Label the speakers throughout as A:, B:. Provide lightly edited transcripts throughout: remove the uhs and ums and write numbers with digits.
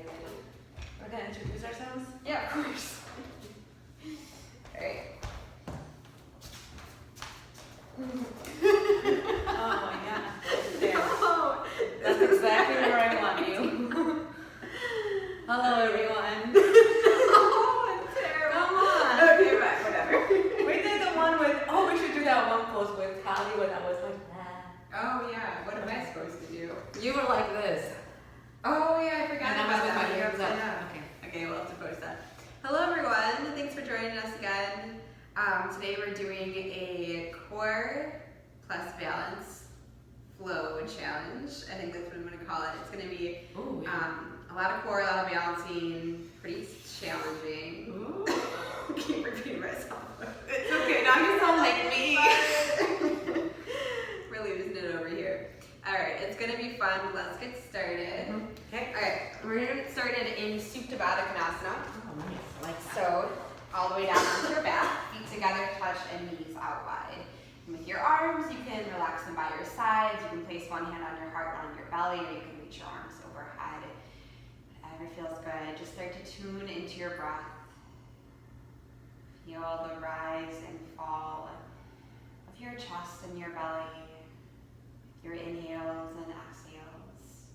A: ready. We're gonna introduce ourselves?
B: Yeah, of course. Alright.
A: Oh my god. There.
B: Oh,
A: That's exactly where I want you. Hello everyone.
B: oh, I'm terrible.
A: Come on.
B: Okay, right, whatever.
A: We did the one with, oh, we should do that one post with Callie when I was like,
B: Oh yeah, what am I supposed to do?
A: you were like this.
B: Oh yeah, I forgot
A: And I
B: about
A: was with
B: that.
A: my ears up.
B: Yeah.
A: Okay.
B: Okay, we'll have to post that. Hello everyone, thanks for joining us again. Today we're doing a core plus balance flow challenge. I think that's what I'm gonna call it. It's gonna be
A: Ooh, yeah.
B: a lot of core, a lot of balancing, pretty challenging.
A: Ooh.
B: Keep repeating myself.
A: It's okay, now you sound like me.
B: Really losing it over here. Alright, it's gonna be fun. Let's get started.
A: Okay.
B: Alright, we're gonna get started in Supta Baddha Konasana.
A: Oh, nice. I like that.
B: So, all the way down onto your back, feet together, touch, and knees out wide. And with your arms, you can relax them by your sides. You can place one hand on your heart, one on your belly, or you can reach your arms overhead. Whatever feels good. Just start to tune into your breath. Feel the rise and fall of your chest and your belly, your inhales and exhales.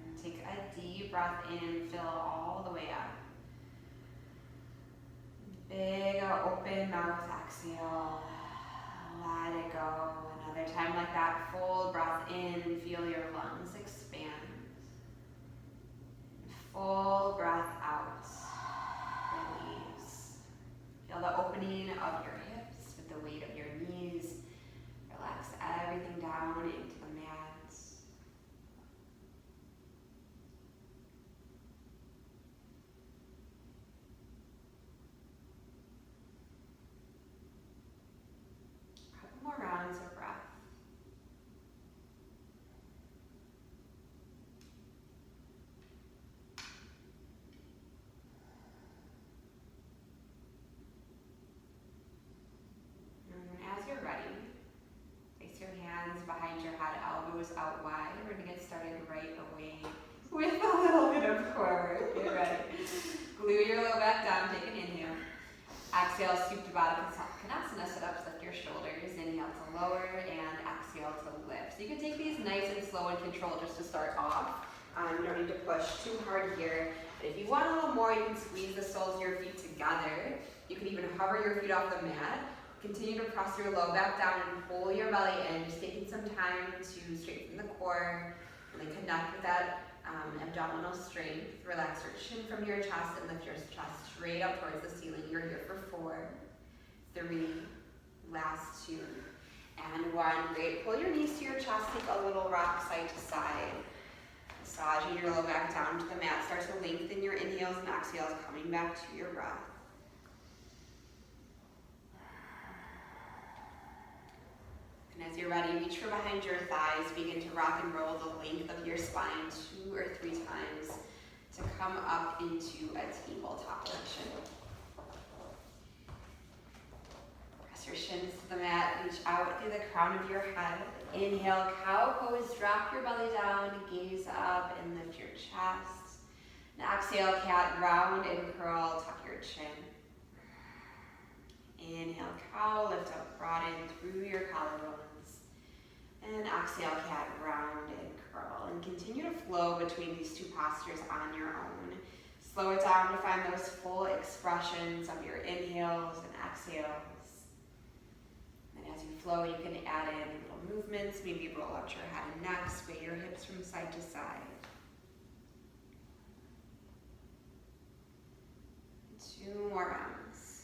B: And take a deep breath in, fill all the way up. Big open mouth exhale. Let it go. Another time like that, full breath in, feel your lungs expand. Full breath out, release. Feel the opening of your hips with the weight of your knees. Relax everything down into the mat. A couple more rounds of breath. And as you're ready, place your hands behind your head, elbows out wide. We're going to get started right away with a little bit of core work. Get ready. Glue your low back down, take an inhale. Exhale, Supta Baddha Konasana, sit ups, lift your shoulders. Inhale to lower and exhale to lift. So you can take these nice and slow and controlled just to start off. You don't need to push too hard here. But if you want a little more, you can squeeze the soles of your feet together. You can even hover your feet off the mat. Continue to press your low back down and pull your belly in, just taking some time to straighten the core, and then connect with that abdominal strength. Relax your chin from your chest and lift your chest straight up towards the ceiling. You're here for 4, 3, last 2, and 1. Great. Pull your knees to your chest, take a little rock side to side. Massaging your low back down to the mat. Start to lengthen your inhales and exhales, coming back to your breath. And as you're ready, reach for behind your thighs. Begin to rock and roll the length of your spine 2 or 3 times to come up into a tabletop position. Press your shins to the mat. Reach out through the crown of your head. Inhale, cow pose. Drop your belly down. Gaze up and lift your chest. And exhale, cat, round and curl. Tuck your chin. Inhale, cow, lift up, broaden through your collarbones. And exhale, cat, round and curl. And continue to flow between these 2 postures on your own. Slow it down to find those full expressions of your inhales and exhales. And as you flow, you can add in little movements. Maybe roll out your head and neck, sway your hips from side to side. 2 more rounds.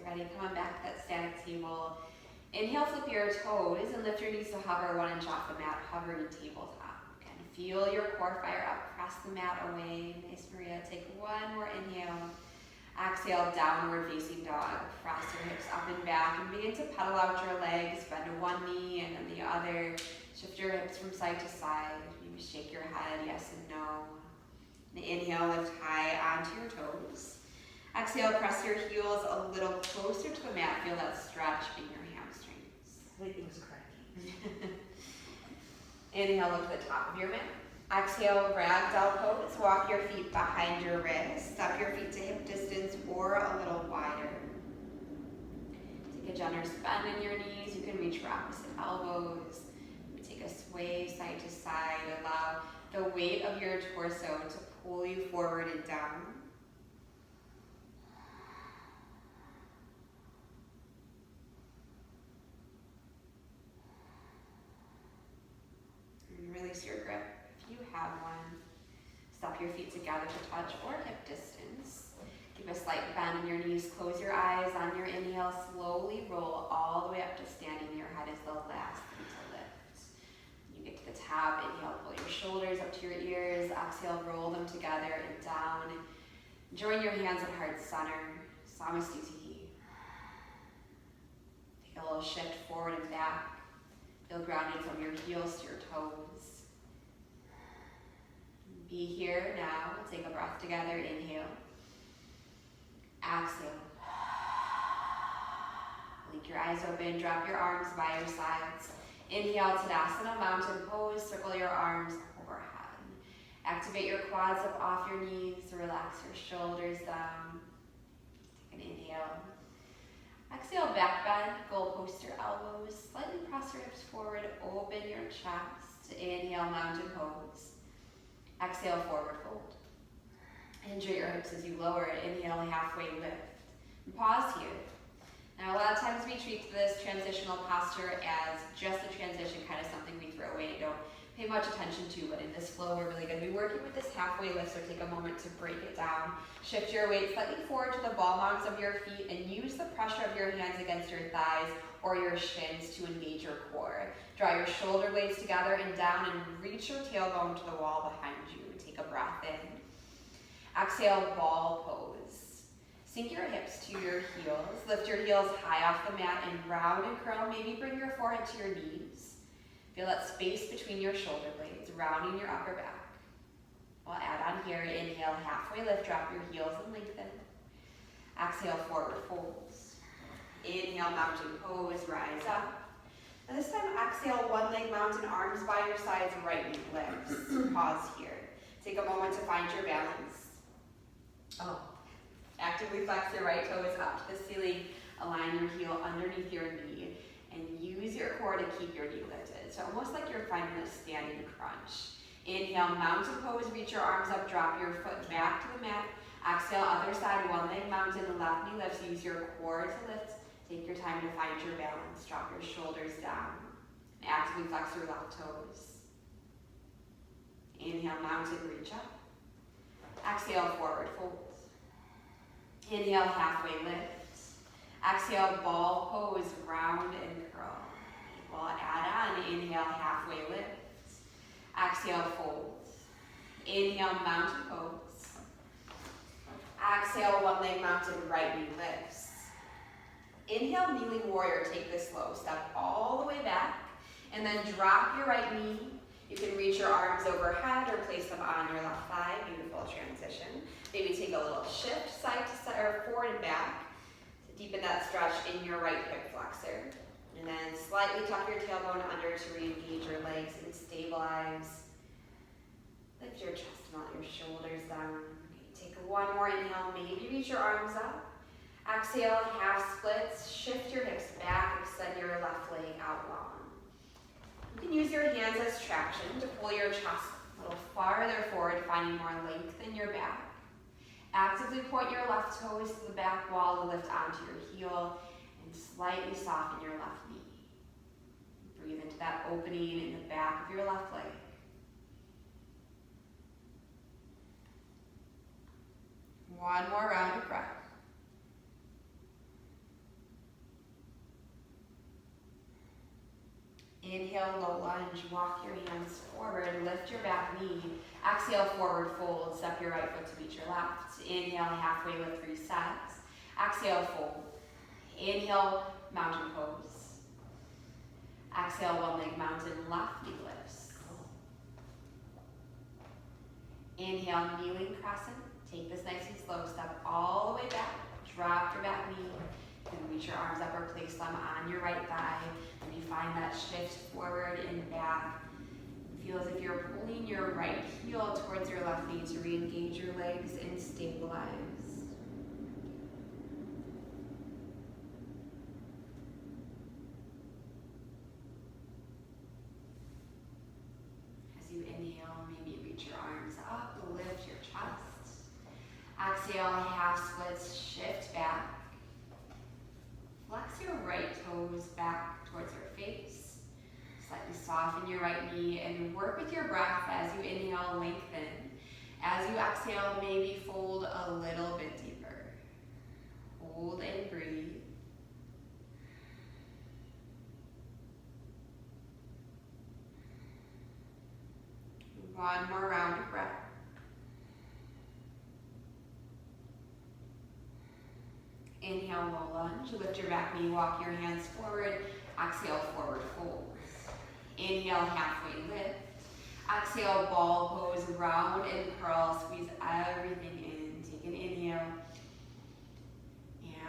B: Ready, come on back to that static table. Inhale, flip your toes and lift your knees to hover 1 inch off the mat, hovering tabletop. Again, feel your core fire up, press the mat away. Nice, Maria. Take 1 more inhale. Exhale, downward facing dog. Press your hips up and back and begin to pedal out your legs. Bend to one knee and then the other. Shift your hips from side to side. Maybe shake your head, yes and no. And inhale, lift high onto your toes. Exhale, press your heels a little closer to the mat. Feel that stretch in your hamstrings.
A: Everything's cracking.
B: Inhale, look at the top of your mat. Exhale, ragdoll pose. Walk your feet behind your wrists. Step your feet to hip distance or a little wider. Take a generous bend in your knees. You can reach for opposite elbows. Take a sway side to side. Allow the weight of your torso to pull you forward and down. And release your grip if you have one. Step your feet together to touch or hip distance. Give a slight bend in your knees. Close your eyes on your inhale. Slowly roll all the way up to standing. Your head is the last thing to lift. You get to the top. Inhale, pull your shoulders up to your ears. Exhale, roll them together and down. Join your hands at heart center. Samasthiti. Take a little shift forward and back. Feel grounded from your heels to your toes. Be here now. Take a breath together. Inhale. Exhale. Blink your eyes open. Drop your arms by your sides. Inhale, Tadasana, mountain pose. Circle your arms overhead. Activate your quads up off your knees. Relax your shoulders down. Take an inhale. Exhale, back bend. Goal post your elbows. Slightly press your hips forward. Open your chest. Inhale, mountain pose. Exhale, forward fold. Enjoy your hips as you lower it. Inhale, halfway lift. And pause here. Now, a lot of times we treat this transitional posture as just a transition, kind of something we throw away and don't pay much attention to, but in this flow, we're really going to be working with this halfway lift, so take a moment to break it down. Shift your weight slightly forward to the ball mounts of your feet and use the pressure of your hands against your thighs or your shins to engage your core. Draw your shoulder blades together and down and reach your tailbone to the wall behind you. Take a breath in. Exhale, ball pose. Sink your hips to your heels. Lift your heels high off the mat and round and curl. Maybe bring your forehead to your knees. Feel that space between your shoulder blades, rounding your upper back. We'll add on here. Inhale, halfway lift. Drop your heels and lengthen. Exhale, forward folds. Inhale, mountain pose. Rise up. And this time, exhale, one leg mountain, arms by your sides, right knee lifts. Pause here. Take a moment to find your balance. Actively flex your right toes up to the ceiling. Align your heel underneath your knee and use your core to keep your knee lifted. So almost like you're finding a standing crunch. Inhale, mountain pose. Reach your arms up. Drop your foot back to the mat. Exhale, other side, one leg mountain, left knee lifts. Use your core to lift. Take your time to find your balance. Drop your shoulders down. And actively flex your left toes. Inhale, mountain, reach up. Exhale, forward fold. Inhale, halfway lift. Exhale, ball pose, round and curl. We'll add on. Inhale, halfway lift. Exhale, fold. Inhale, mountain pose. Exhale, one leg mountain, right knee lifts. Inhale, kneeling warrior. Take this slow. Step all the way back. And then drop your right knee. You can reach your arms overhead or place them on your left thigh. Beautiful transition. Maybe take a little shift side to side or forward and back to deepen that stretch in your right hip flexor. And then slightly tuck your tailbone under to re-engage your legs and stabilize. Lift your chest and let your shoulders down. Okay, take one more inhale. Maybe reach your arms up. Exhale, half splits. Shift your hips back. Extend your left leg out long. You can use your hands as traction to pull your chest a little farther forward, finding more length in your back. Actively point your left toes to the back wall to lift onto your heel and slightly soften your left knee. Breathe into that opening in the back of your left leg. One more round of breath. Inhale, low lunge. Walk your hands forward. Lift your back knee. Exhale, forward fold. Step your right foot to meet your left. Inhale, halfway lift, resets. Exhale, fold. Inhale, mountain pose. Exhale, one leg mountain, left knee lifts. Inhale, kneeling crescent. Take this nice and slow. Step all the way back. Drop your back knee. And reach your arms up or place them on your right thigh. And you find that shift forward and back. Feel as if you're pulling your right heel towards your left knee to re-engage your legs and stabilize. As you inhale, maybe reach your arms up, lift your chest. Exhale, half splits, shift back. Flex your right toes back towards your face. Slightly soften your right knee and work with your breath as you inhale, lengthen. As you exhale, maybe fold a little bit deeper. Hold and breathe. One more round of breath. Inhale, low lunge. Lift your back knee, walk your hands forward. Exhale, forward fold. Inhale, halfway lift. Exhale, ball pose, round and curl. Squeeze everything in. Take an inhale.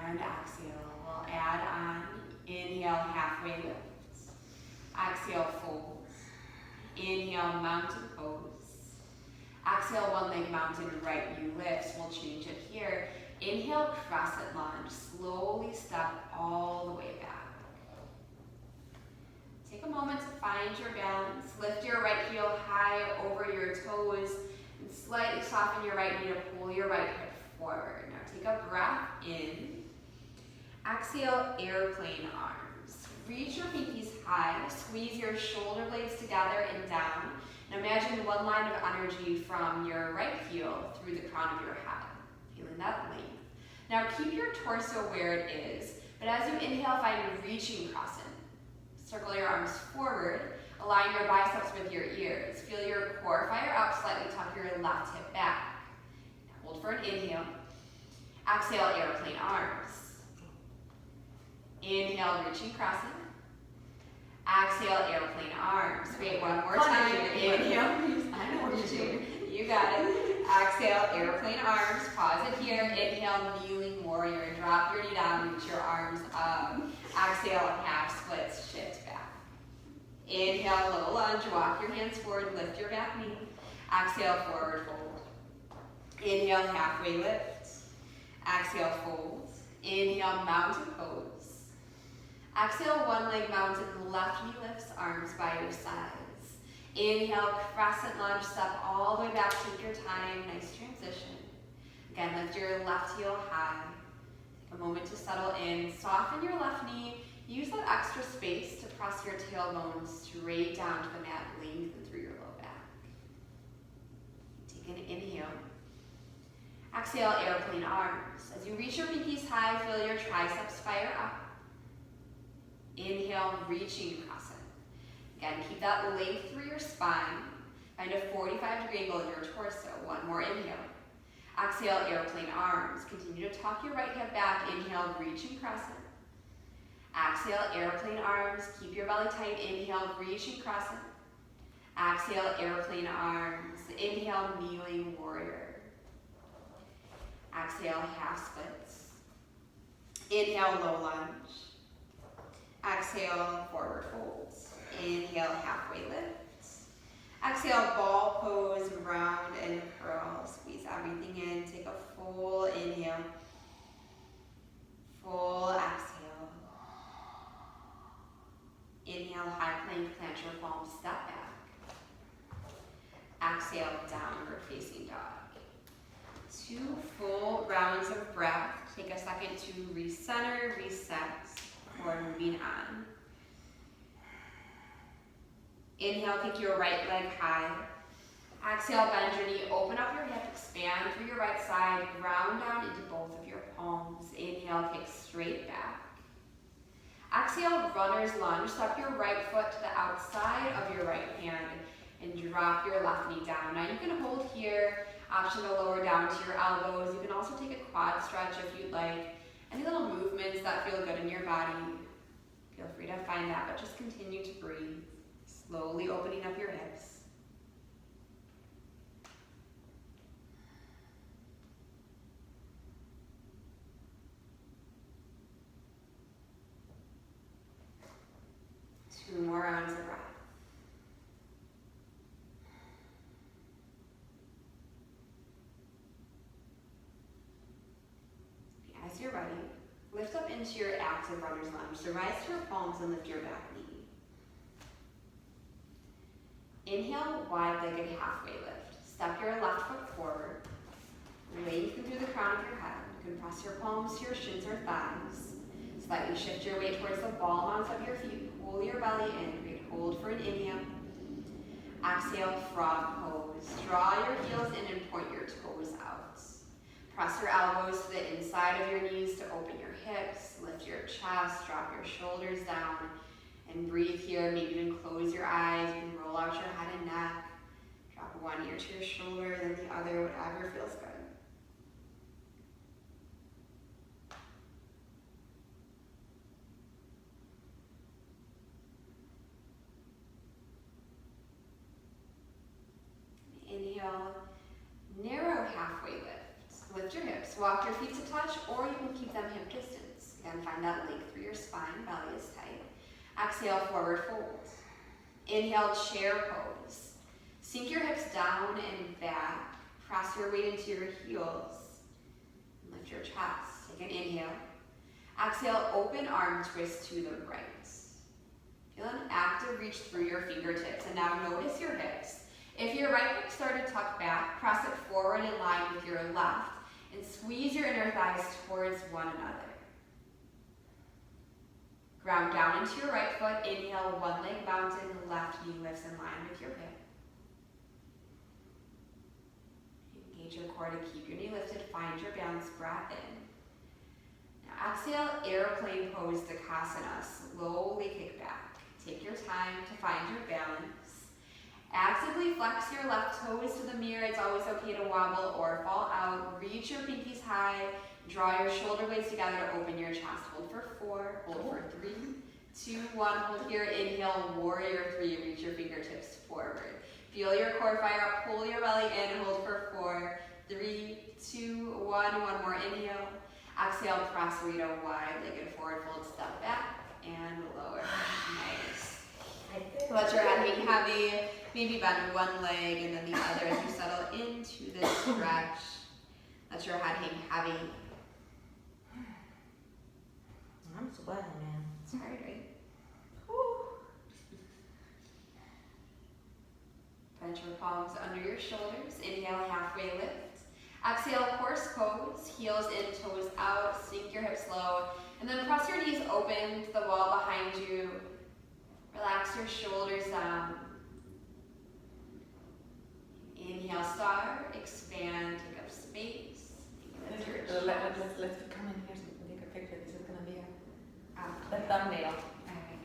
B: And exhale. We'll add on. Inhale, halfway lift. Exhale, fold. Inhale, mountain pose. Exhale, one leg mountain, right you lift. We'll change it here. Inhale, crescent lunge. Slowly step all the way back. Take a moment to find your balance. Lift your right heel high over your toes and slightly soften your right knee to pull your right hip forward. Now take a breath in. Exhale, airplane arms. Reach your pinkies high. Squeeze your shoulder blades together and down. And imagine one line of energy from your right heel through the crown of your head. Feeling that length. Now keep your torso where it is, but as you inhale, find reaching crescent. Circle your arms forward, align your biceps with your ears. Feel your core fire up, slightly tuck your left hip back. Now hold for an inhale. Exhale, airplane arms. Inhale, reaching crescent. Exhale, airplane arms. Wait, one more time. Inhale.
A: I know what you're doing.
B: You got it. Exhale, airplane arms. Pause it here. Inhale, kneeling warrior. Drop your knee down, reach your arms up. Exhale, half splits, shift back. Inhale, low lunge. Walk your hands forward, lift your back knee. Exhale, forward fold. Inhale, halfway lift. Exhale, fold. Inhale, mountain pose. Exhale, one leg mountain, left knee lifts, arms by your sides. Inhale, crescent lunge, step all the way back, take your time, nice transition. Again, lift your left heel high. Take a moment to settle in, soften your left knee, use that extra space to press your tailbone straight down to the mat, lengthen through your low back. Take an inhale. Exhale, airplane arms. As you reach your pinkies high, feel your triceps fire up. Inhale, reaching crescent. Again, keep that length through your spine. Find a 45-degree angle in your torso. One more inhale. Exhale, airplane arms. Continue to tuck your right hip back. Inhale, reaching crescent. Exhale, airplane arms. Keep your belly tight. Inhale, reaching crescent. Exhale, airplane arms. Inhale, kneeling warrior. Exhale, half splits. Inhale, low lunge. Exhale, forward folds. Inhale, halfway lifts. Exhale, ball pose, round and curl. Squeeze everything in. Take a full inhale. Full exhale. Inhale, high plank, plant your palms, step back. Exhale, downward facing dog. 2 full rounds of breath. Take a second to recenter, reset before moving on. Inhale, kick your right leg high. Exhale, bend your knee, open up your hip, expand through your right side, ground down into both of your palms. Inhale, kick straight back. Exhale, runner's lunge. Step your right foot to the outside of your right hand and drop your left knee down. Now you can hold here, option to lower down to your elbows. You can also take a quad stretch if you'd like. Any little movements that feel good in your body, feel free to find that, but just continue to breathe. Slowly opening up your hips. into your active runner's lunge. So rise to your palms and lift your back knee. Inhale, wide-legged halfway lift. Step your left foot forward. Lengthen through the crown of your head. You can press your palms to your shins or thighs. Slightly shift your weight towards the ball mounts of your feet. Pull your belly in. Great. Hold for an inhale. Exhale, frog pose. Draw your heels in and point your toes out. Press your elbows to the inside of your knees to open your hips. Lift your chest. Drop your shoulders down. And breathe here. Maybe even close your eyes. You can roll out your head and neck. Drop one ear to your shoulder, then the other, whatever feels good. Inhale, narrow halfway lift. Lift your hips. Walk your feet to touch, or you can keep them hip distance. Again, find that length through your spine. Belly is tight. Exhale, forward fold. Inhale, chair pose. Sink your hips down and back. Press your weight into your heels. Lift your chest. Take an inhale. Exhale, open arm twist to the right. Feel an active reach through your fingertips. And now notice your hips. If your right hip started tucked back, press it forward in line with your left and squeeze your inner thighs towards one another. Ground down into your right foot. Inhale, one leg mounted, left knee lifts in line with your hip. Engage your core to keep your knee lifted. Find your balance. Breath in. Now exhale, airplane pose, Dakasana. Slowly kick back. Take your time to find your balance. Actively flex your left toes to the mirror. It's always okay to wobble or fall out. Reach your pinkies high. Draw your shoulder blades together to open your chest. Hold for 4, hold for 3, 2, 1. Hold here. Inhale, warrior 3. Reach your fingertips forward. Feel your core fire up. Pull your belly in. Hold for 4, 3, 2, 1. One more inhale. Exhale, press weight out wide. Legged forward fold. Step back and lower. Nice. Let your head hang heavy. Maybe bend one leg and then the other as you settle into this stretch. Let your head hang heavy.
C: I'm sweating, man.
B: It's hard, right? Plant your palms under your shoulders. Inhale, halfway lift. Exhale, horse pose. Heels in, toes out. Sink your hips low. And then press your knees open to the wall behind you. Relax your shoulders down. Inhale, star. Expand, take up space.
A: Let's come in here so we can take a picture. This is going to be the
B: Okay.
A: thumbnail.
B: Alright.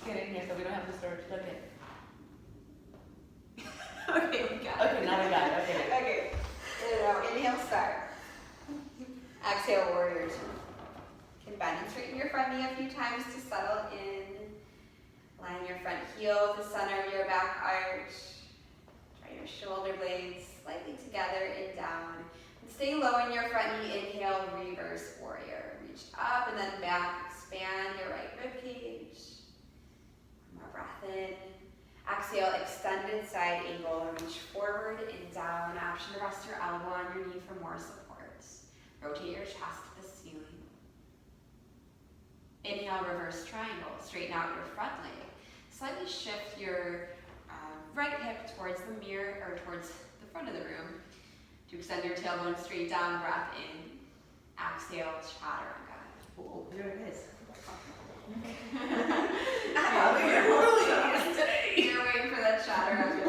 A: Get in here so we don't have to search. Look it.
B: Okay, we got it.
A: Okay, now we got it. Okay.
B: Okay. Inhale, star. Exhale, warrior 2. Can bend and straighten your front knee a few times to settle in. Line your front heel to the center of your back arch. Try your shoulder blades slightly together and down. And stay low in your front knee. Inhale, reverse warrior. Reach up and then back. Expand your right rib cage. One more breath in. Exhale, extended side angle. Reach forward and down. Option to rest your elbow on your knee for more support. Rotate your chest to the ceiling. Inhale, reverse triangle. Straighten out your front leg. Slightly shift your right hip towards the mirror or towards the front of the room. To extend your tailbone straight down, breath in. Exhale, chaturanga.
C: Oh, there it is.
B: You're waiting for that chaturanga.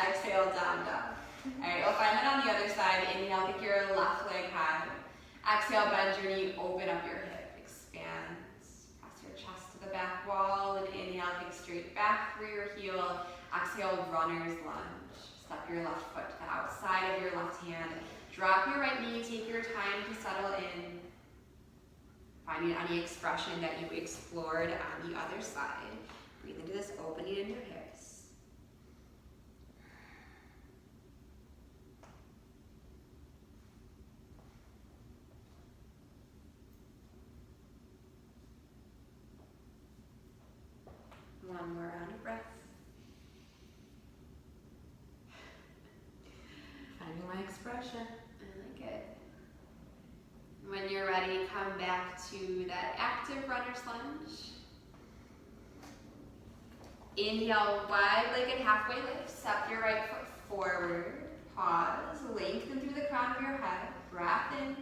B: Exhale, down, down. Alright, we'll find that on the other side. Inhale, kick your left leg high. Exhale, bend your knee, open up your hip. Expand. Press your chest to the back wall. And inhale, kick straight back through your heel. Exhale, runner's lunge. Step your left foot to the outside of your left hand. Drop your right knee. Take your time to settle in. Finding any expression that you explored on the other side. Breathe into this opening in your hips. One more round of breath. Finding my expression. I like it. When you're ready, ready, come back to that active runner's lunge. Inhale, wide-legged halfway lift. Step your right foot forward. Pause. Lengthen through the crown of your head. Breath in.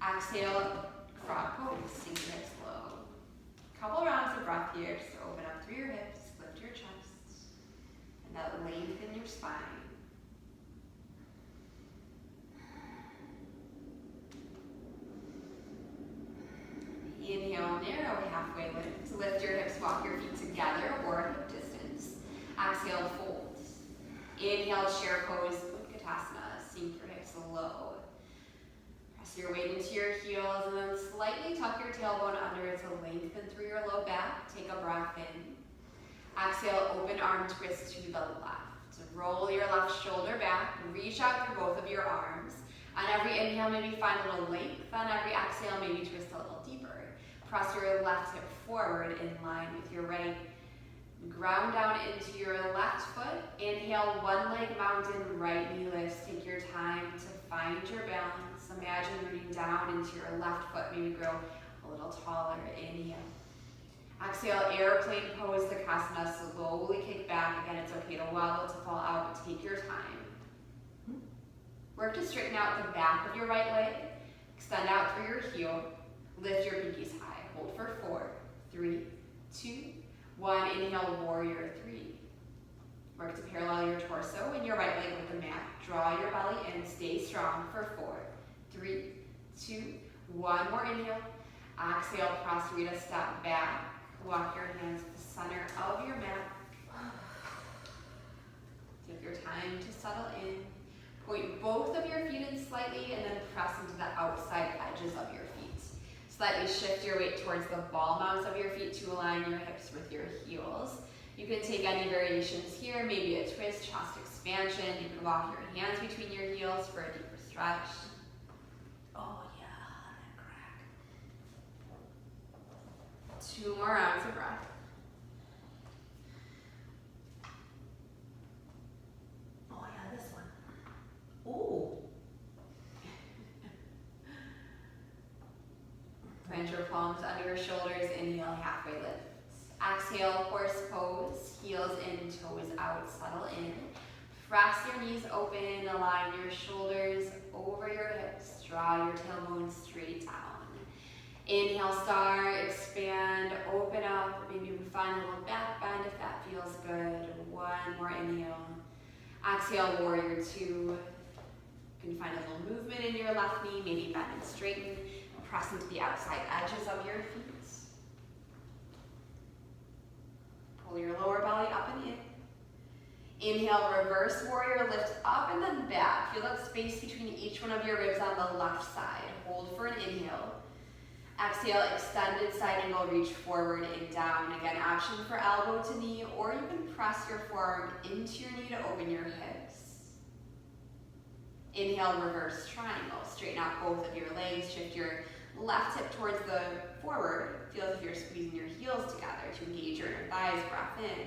B: Exhale, frog pose. Sink your hips low. Couple rounds of breath here. Just open up through your hips. Lift your chest. And that lengthen your spine. Inhale, narrow halfway lift. Lift your hips, walk your feet together or hip distance. Exhale, fold. Inhale, chair pose, Utkatasana. Sink your hips low. Press your weight into your heels and then slightly tuck your tailbone under to lengthen through your low back. Take a breath in. Exhale, open arm twist to the left. Roll your left shoulder back. Reach out through both of your arms. On every inhale, maybe find a little length. On every exhale, maybe twist a little deeper. Press your left hip forward in line with your right. Ground down into your left foot. Inhale, one leg mountain, right knee lifts. Take your time to find your balance. Imagine rooting down into your left foot. Maybe grow a little taller. Inhale. Exhale, airplane pose, Utkatasana. Slowly kick back. Again, it's okay to wobble, to fall out, but take your time. Work to straighten out the back of your right leg. Extend out through your heel. Lift your pinkies high. Hold for 4, 3, 2, 1. Inhale, warrior 3. Work to parallel your torso and your right leg with the mat. Draw your belly in. Stay strong for 4, 3, 2, 1. More inhale. Exhale, Prasarita, step back. Walk your hands to the center of your mat. Take your time to settle in. Point both of your feet in slightly and then press into the outside edges of your feet. Slightly shift your weight towards the ball mounts of your feet to align your hips with your heels. You can take any variations here, maybe a twist, chest expansion. You can walk your hands between your heels for a deeper stretch.
C: Oh yeah, that crack.
B: 2 more rounds of breath.
C: Oh yeah, this one. Ooh.
B: Plant your palms under your shoulders. Inhale, halfway lifts. Exhale, horse pose. Heels in, toes out. Settle in. Press your knees open. Align your shoulders over your hips. Draw your tailbone straight down. Inhale, star, expand, open up. Maybe we find a little back bend if that feels good. 1 more inhale. Exhale, warrior 2. You can find a little movement in your left knee, maybe bend and straighten. Press into the outside edges of your feet. Pull your lower belly up and in. Inhale, reverse warrior, lift up and then back. Feel that space between each one of your ribs on the left side. Hold for an inhale. Exhale, extended side angle, reach forward and down. Again, option for elbow to knee, or you can press your forearm into your knee to open your hips. Inhale, reverse triangle. Straighten out both of your legs. Shift your left hip towards the forward. Feel as if you're squeezing your heels together to engage your inner thighs. Breath in.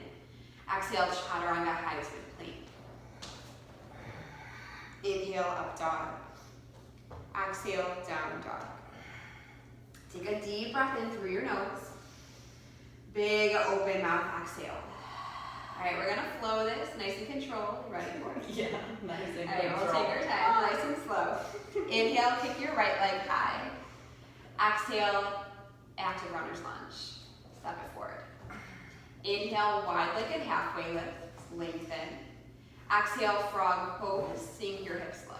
B: Exhale, chaturanga, Heisman plank. Inhale, up dog. Exhale, down dog. Take a deep breath in through your nose. Big open mouth exhale. All right, we're gonna flow this nice and controlled. Ready for it?
C: Yeah, nice and
B: All right, we'll take our time, nice and slow. Inhale, kick your right leg high. Exhale, active runner's lunge. Step it forward. Inhale, wide-legged halfway lift, lengthen. Exhale, frog pose, sink your hips low.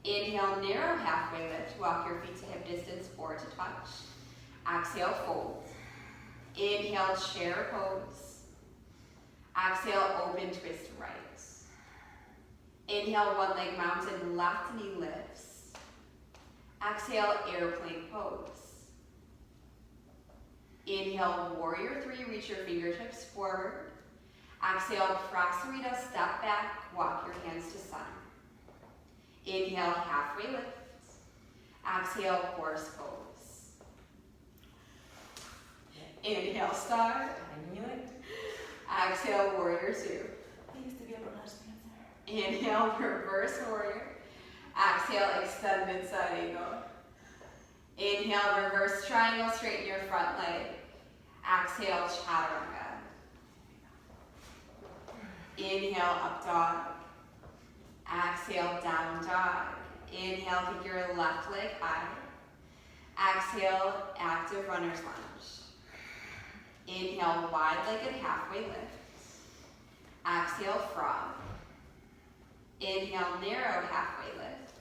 B: Inhale, narrow halfway lift, walk your feet to hip distance or to touch. Exhale, fold. Inhale, chair pose. Exhale, open twist right. Inhale, one leg mounted, left knee lifts. Exhale, airplane pose. Inhale, warrior 3, reach your fingertips forward. Exhale, Prasarita, step back, walk your hands to center. Inhale, halfway lift. Exhale, horse pose. Inhale, star.
C: I knew it.
B: Exhale, warrior 2.
C: I used to be a burlesque dancer.
B: Inhale, reverse warrior. Exhale, extended side angle. Inhale, reverse triangle, straighten your front leg. Exhale, chaturanga. Inhale, up dog. Exhale, down dog. Inhale, kick your left leg high. Exhale, active runner's lunge. Inhale, wide-legged halfway lift. Exhale, frog. Inhale, narrow halfway lift.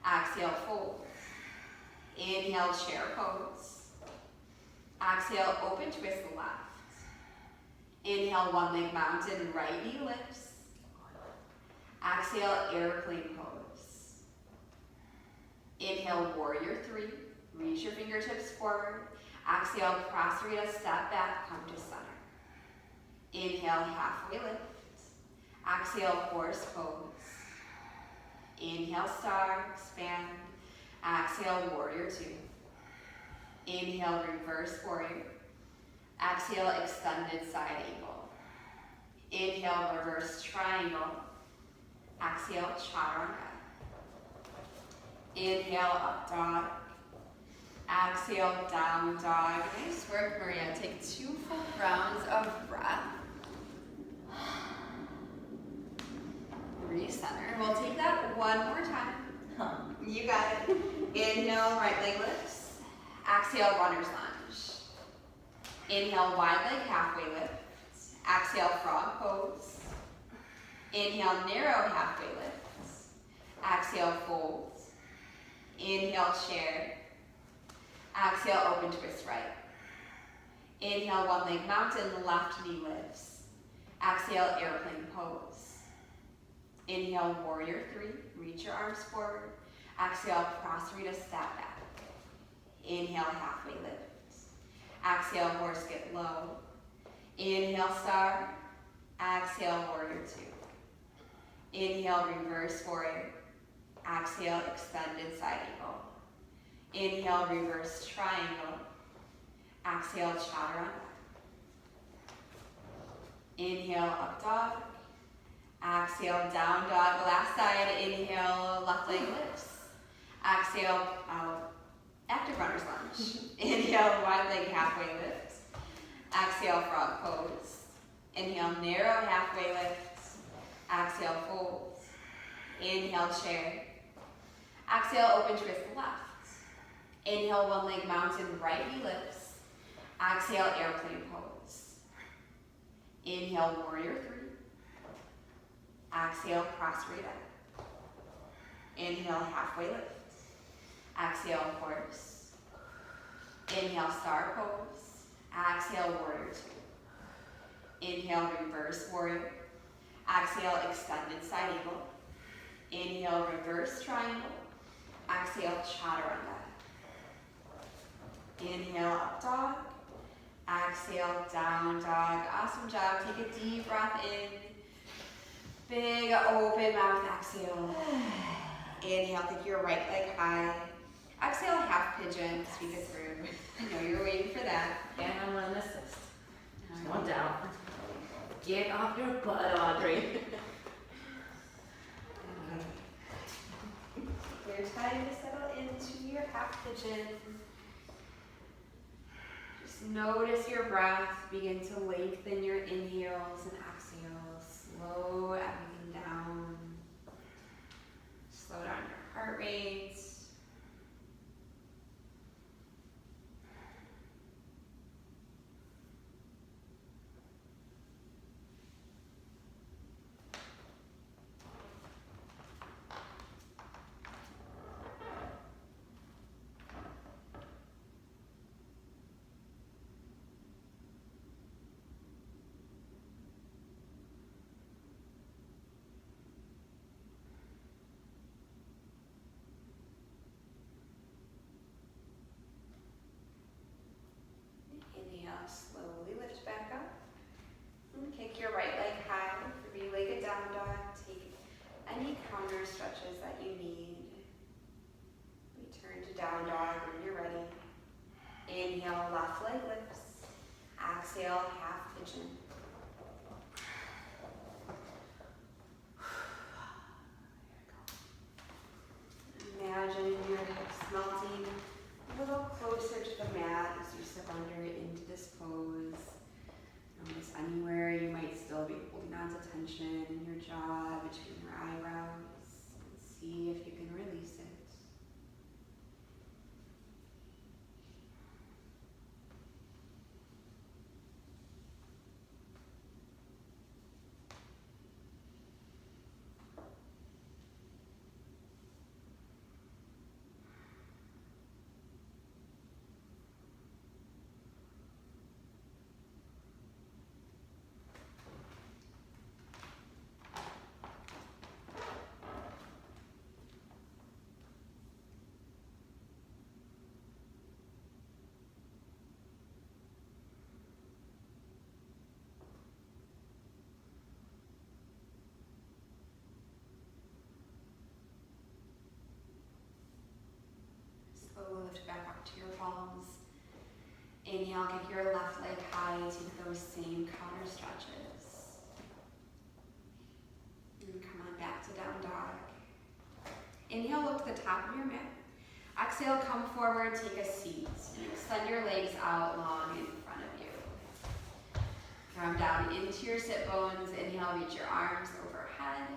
B: Exhale, fold. Inhale, chair pose. Exhale, open twist left. Inhale, one leg mountain, right knee lifts. Exhale, airplane pose. Inhale, warrior three. Reach your fingertips forward. Exhale, prasarita, step back, come to center. Inhale, halfway lift. Exhale, horse pose. Inhale, star, expand. Exhale, warrior two. Inhale, reverse warrior. Exhale, extended side angle. Inhale, reverse triangle. Exhale, chaturanga. Inhale, up dog. Exhale, down dog. Nice work, Maria. Take 2 full rounds of breath. Recenter. We'll take that one more time. You got it. Inhale, right leg lifts. Exhale, runner's lunge. Inhale, wide leg halfway lift. Exhale, frog pose. Inhale, narrow halfway lifts. Exhale, fold. Inhale, chair. Exhale, open twist right. Inhale, one leg mountain, left knee lifts. Exhale, airplane pose. Inhale, warrior three, reach your arms forward. Exhale, prasarita, step back. Inhale, halfway lift. Exhale, horse get low. Inhale, star. Exhale, warrior two. Inhale, reverse warrior. Exhale, extended side angle. Inhale, reverse triangle. Exhale, chaturanga. Inhale, up dog. Exhale, down dog. Last side, inhale, left leg lifts. Exhale, active runner's lunge. Inhale, wide leg halfway lift. Exhale, frog pose. Inhale, narrow halfway lift. Exhale, fold. Inhale, chair. Exhale, open twist left. Inhale, one leg mountain, right knee lifts. Exhale, airplane pose. Inhale, warrior three. Exhale, prasarita. Inhale, halfway lift. Exhale, horse. Inhale, star pose. Exhale, warrior two. Inhale, reverse warrior. Exhale, extended side angle. Inhale, reverse triangle. Exhale, chaturanga. Inhale, up dog. Exhale, down dog. Awesome job. Take a deep breath in. Big open mouth exhale. Inhale, kick your right leg high. Exhale, half pigeon. Sweep it through. I know you're waiting for that.
A: And I'm gonna assist. One down. Get off your butt, Audrey.
B: Your time to settle into your half pigeon. Just notice your breath. Begin to lengthen your inhales and exhales. Slow everything down. Slow down your heart rate. Inhale, slowly lift back up. And kick your right leg high, three-legged down dog. Take any counter stretches that you need. Return to down dog when you're ready. Inhale, left leg lifts. Exhale, half pigeon. Imagine your hips melting Inhale, kick your left leg high, take those same counter stretches. And come on back to down dog. Inhale, look to the top of your mat. Exhale, come forward, take a seat, and extend your legs out long in front of you. Come down into your sit bones. Inhale, reach your arms overhead.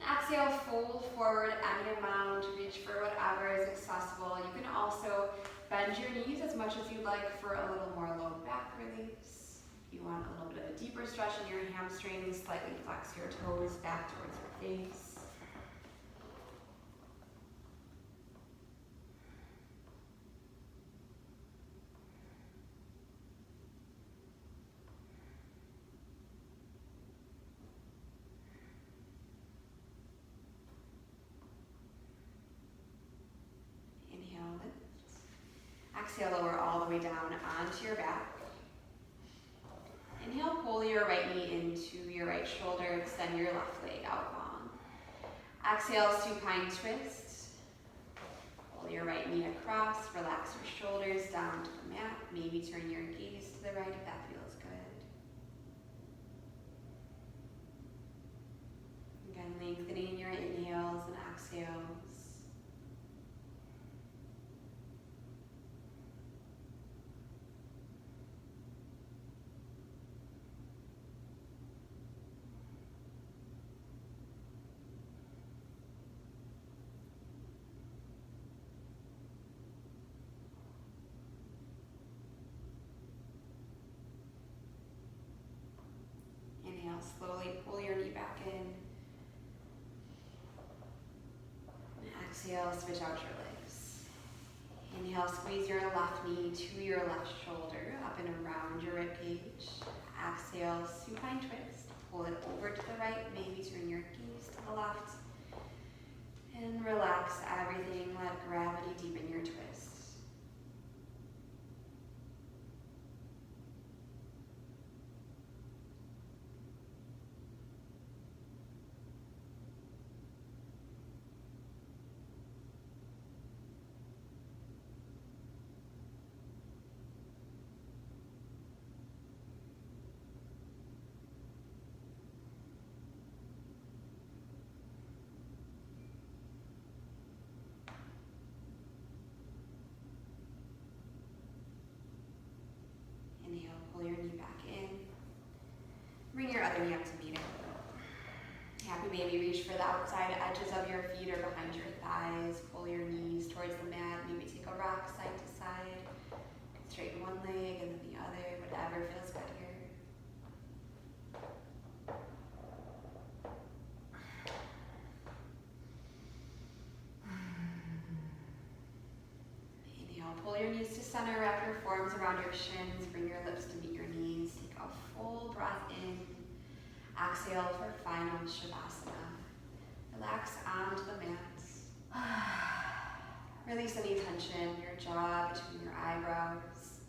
B: Exhale, fold forward, end your mound, reach for whatever is accessible. You can also bend your knees as much as you'd like for a little more low back release. If you want a little bit of a deeper stretch in your hamstrings, slightly flex your toes back towards your face. Exhale, lower all the way down onto your back. Inhale, pull your right knee into your right shoulder, extend your left leg out long. Exhale, supine twist. Pull your right knee across, relax your shoulders down to the mat. Maybe turn your gaze to the right if that feels good. Again, lengthening your inhales and exhales. Inhale, slowly pull your knee back in. Exhale, switch out your legs. Inhale, squeeze your left knee to your left shoulder, up and around your ribcage. Exhale, supine twist. Pull it over to the right, maybe turn your gaze to the left. And relax everything, let gravity deepen your twist. Inhale, pull your knee back in. Bring your other knee up to meet it. Happy baby, reach for the outside edges of your feet or behind your thighs. Pull your knees towards the mat. Maybe take a rock side to side. Straighten one leg and then the other, whatever feels good here. Inhale, pull your knees to center, wrap your forearms around your shins, bring your lips to meet your knees. Take a full breath in. Exhale for final Shavasana. Relax onto the mat. Release any tension in your jaw, between your eyebrows.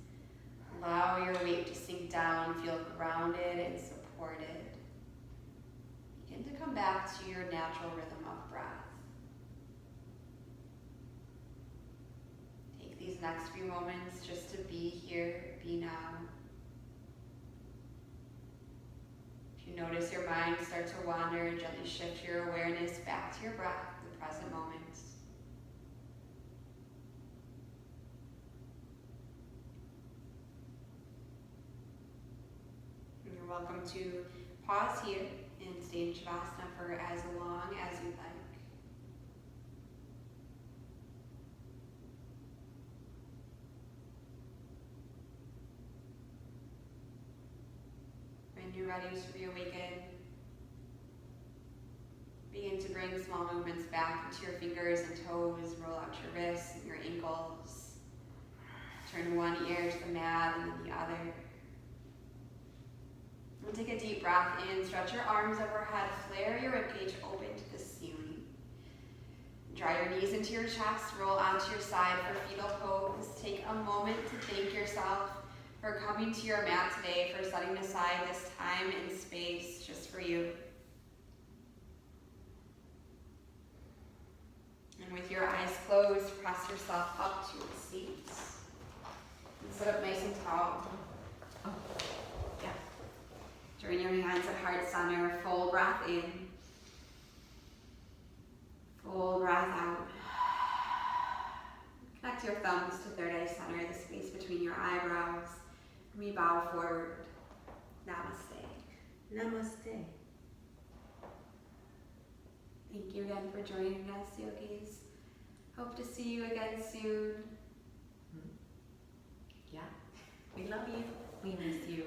B: Allow your weight to sink down, feel grounded and supported. Begin to come back to your natural rhythm of breath. Take these next few moments just to be here, be now. If you notice your mind start to wander, gently shift your awareness back to your breath, the present moment. And you're welcome to pause here and stay in Shavasana for as long as you'd like. When you're ready to reawaken, begin to bring small movements back into your fingers and toes. Roll out your wrists and your ankles. Turn one ear to the mat and then the other. And take a deep breath in. Stretch your arms overhead. Flare your ribcage open to the ceiling. Draw your knees into your chest. Roll onto your side for fetal pose. Take a moment to thank yourself for coming to your mat today, for setting aside this time and space just for you. And with your eyes closed, press yourself up to a seat. And sit up nice and tall. center, full breath in. Full breath out. Connect your thumbs to third eye center, the space between your eyebrows. And we bow forward. Namaste.
C: Namaste.
B: Thank you again for joining us, yogis. Hope to see you again soon.
C: Yeah. We love you. We miss you.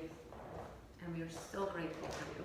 C: And we are so grateful for you.